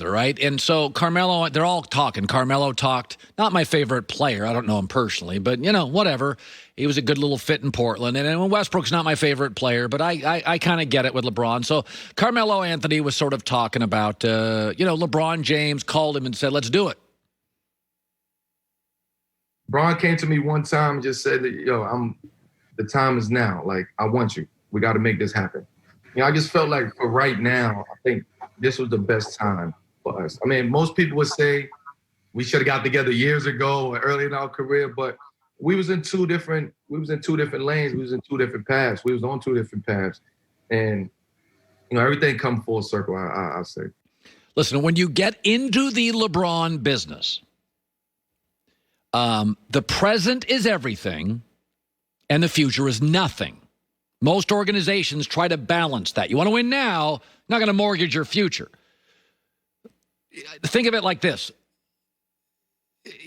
right? And so Carmelo, they're all talking. Carmelo talked, not my favorite player. I don't know him personally, but, whatever. He was a good little fit in Portland. And Westbrook's not my favorite player, but I kind of get it with LeBron. So Carmelo Anthony was sort of talking about, LeBron James called him and said, let's do it. LeBron came to me one time and just said, the time is now. Like, I want you. We got to make this happen. I just felt like for right now, I think this was the best time for us. I mean, most people would say we should have got together years ago or early in our career, but we was in two different lanes. We was in two different paths. We was on two different paths. And, everything come full circle, I'll say. Listen, when you get into the LeBron business, the present is everything and the future is nothing. Most organizations try to balance that. You want to win now, not going to mortgage your future. Think of it like this.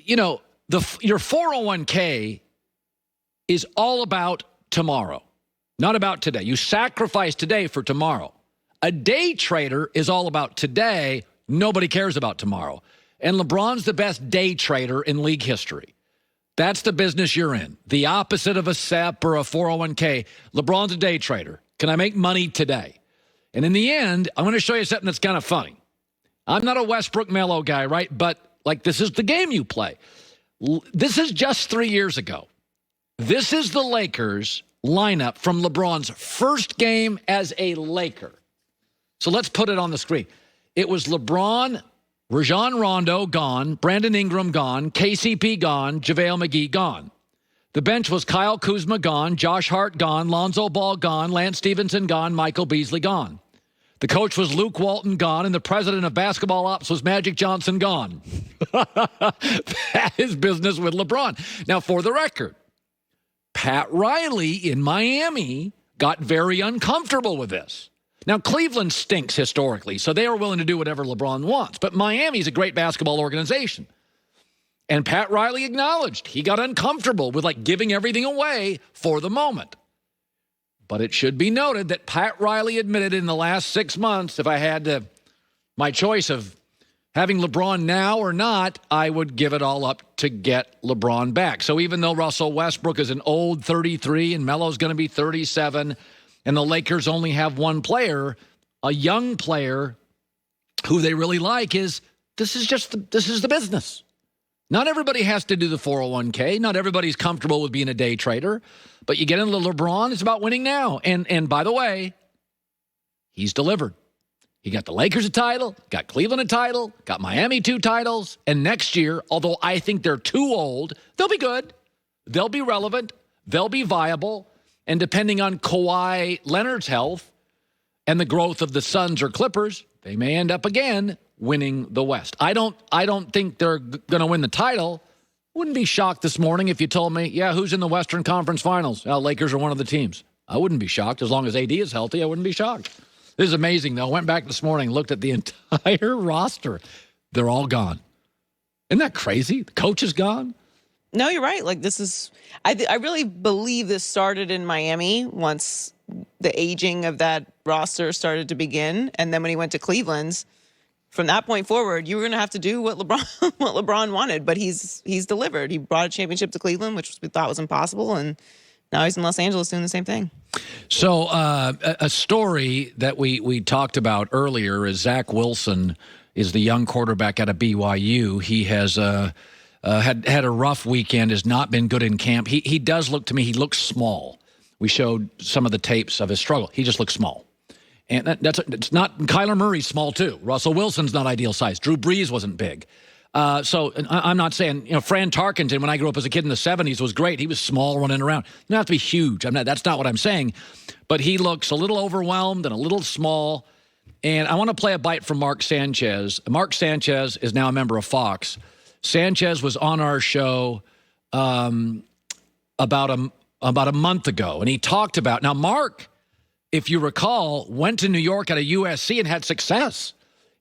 Your 401k is all about tomorrow, not about today. You sacrifice today for tomorrow. A day trader is all about today. Nobody cares about tomorrow. And LeBron's the best day trader in league history. That's the business you're in. The opposite of a SEP or a 401k. LeBron's a day trader. Can I make money today? And in the end, I'm going to show you something that's kind of funny. I'm not a Westbrook Melo guy, right? But, this is the game you play. This is just 3 years ago. This is the Lakers lineup from LeBron's first game as a Laker. So let's put it on the screen. It was LeBron, Rajon Rondo gone, Brandon Ingram gone, KCP gone, JaVale McGee gone. The bench was Kyle Kuzma gone, Josh Hart gone, Lonzo Ball gone, Lance Stevenson gone, Michael Beasley gone. The coach was Luke Walton gone, and the president of basketball ops was Magic Johnson gone. That is business with LeBron. Now, for the record, Pat Riley in Miami got very uncomfortable with this. Now, Cleveland stinks historically, so they are willing to do whatever LeBron wants. But Miami's a great basketball organization. And Pat Riley acknowledged he got uncomfortable with, giving everything away for the moment. But it should be noted that Pat Riley admitted in the last 6 months, if I had my choice of having LeBron now or not, I would give it all up to get LeBron back. So even though Russell Westbrook is an old 33 and Melo's going to be 37, and the Lakers only have one player, a young player who they really like this is the business. Not everybody has to do the 401k. Not everybody's comfortable with being a day trader. But you get into LeBron, it's about winning now. And by the way, he's delivered. He got the Lakers a title, got Cleveland a title, got Miami 2 titles. And next year, although I think they're too old, they'll be good. They'll be relevant. They'll be viable. And depending on Kawhi Leonard's health and the growth of the Suns or Clippers, they may end up again winning the West. I don't think they're going to win the title. Wouldn't be shocked this morning if you told me, who's in the Western Conference Finals? Lakers are one of the teams. I wouldn't be shocked. As long as AD is healthy, I wouldn't be shocked. This is amazing, though. I went back this morning, looked at the entire roster. They're all gone. Isn't that crazy? The coach is gone. No, you're right. This is, I really believe this started in Miami once the aging of that roster started to begin. And then when he went to Cleveland, from that point forward, you were going to have to do what LeBron wanted, but he's delivered. He brought a championship to Cleveland, which we thought was impossible, and now he's in Los Angeles doing the same thing. So a story that we talked about earlier is Zach Wilson is the young quarterback out of BYU. He has had a rough weekend, has not been good in camp. He does look to me, he looks small. We showed some of the tapes of his struggle. He just looks small. And it's not. Kyler Murray's small too. Russell Wilson's not ideal size. Drew Brees wasn't big. So I'm not saying, Fran Tarkenton, when I grew up as a kid in the 70s, was great. He was small running around. You don't have to be huge. That's not what I'm saying. But he looks a little overwhelmed and a little small. And I want to play a bite from Mark Sanchez. Mark Sanchez is now a member of Fox. Sanchez was on our show about a month ago. And he talked about, now Mark, if you recall, went to New York at a USC and had success.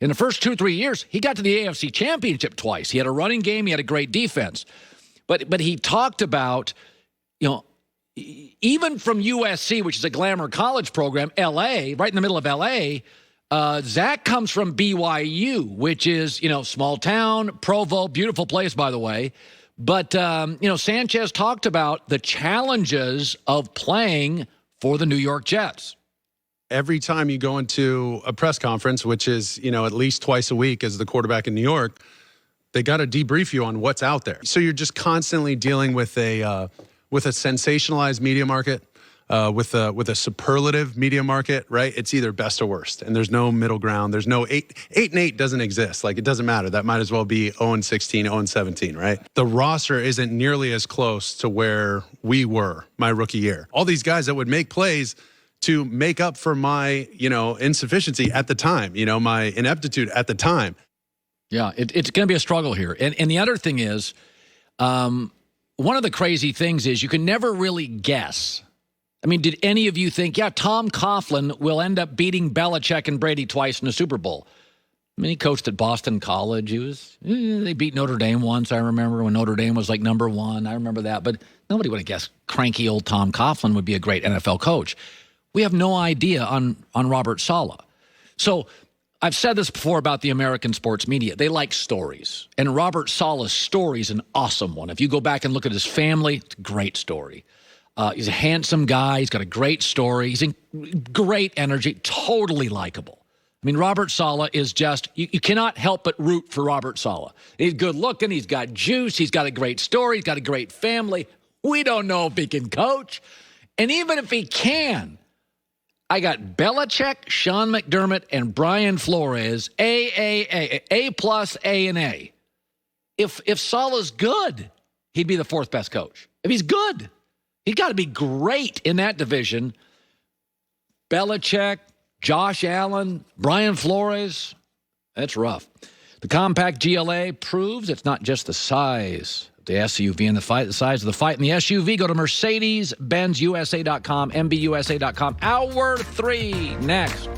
In the first 2 or 3 years, he got to the AFC Championship twice. He had a running game. He had a great defense. But he talked about, even from USC, which is a glamour college program, L.A., right in the middle of L.A., Zach comes from BYU, which is, small town, Provo, beautiful place, by the way. But, Sanchez talked about the challenges of playing for the New York Jets. Every time you go into a press conference, which is, at least twice a week as the quarterback in New York, they got to debrief you on what's out there. So you're just constantly dealing with a sensationalized media market, with a superlative media market, right? It's either best or worst, and there's no middle ground. There's no 8-8 doesn't exist. Like, it doesn't matter. That might as well be 0-16, 0-17, right? The roster isn't nearly as close to where we were my rookie year. All these guys that would make plays to make up for my, insufficiency at the time, my ineptitude at the time. Yeah, it's going to be a struggle here. And the other thing is, one of the crazy things is you can never really guess. I mean, did any of you think, Tom Coughlin will end up beating Belichick and Brady twice in the Super Bowl? I mean, he coached at Boston College. They beat Notre Dame once, I remember, when Notre Dame was like number one. I remember that. But nobody would have guessed cranky old Tom Coughlin would be a great NFL coach. We have no idea on Robert Saleh. So I've said this before about the American sports media. They like stories. And Robert Saleh's story is an awesome one. If you go back and look at his family, it's a great story. He's a handsome guy. He's got a great story. He's in great energy, totally likable. I mean, Robert Saleh is just, you cannot help but root for Robert Saleh. He's good looking. He's got juice. He's got a great story. He's got a great family. We don't know if he can coach. And even if he can, I got Belichick, Sean McDermott, and Brian Flores, A plus, A and A. If Saleh's good, he'd be the fourth best coach. If he's good, he's got to be great in that division. Belichick, Josh Allen, Brian Flores, that's rough. The compact GLA proves it's not just the size of the SUV in the fight, the size of the fight in the SUV. Go to Mercedes-BenzUSA.com, MBUSA.com. Hour 3 next.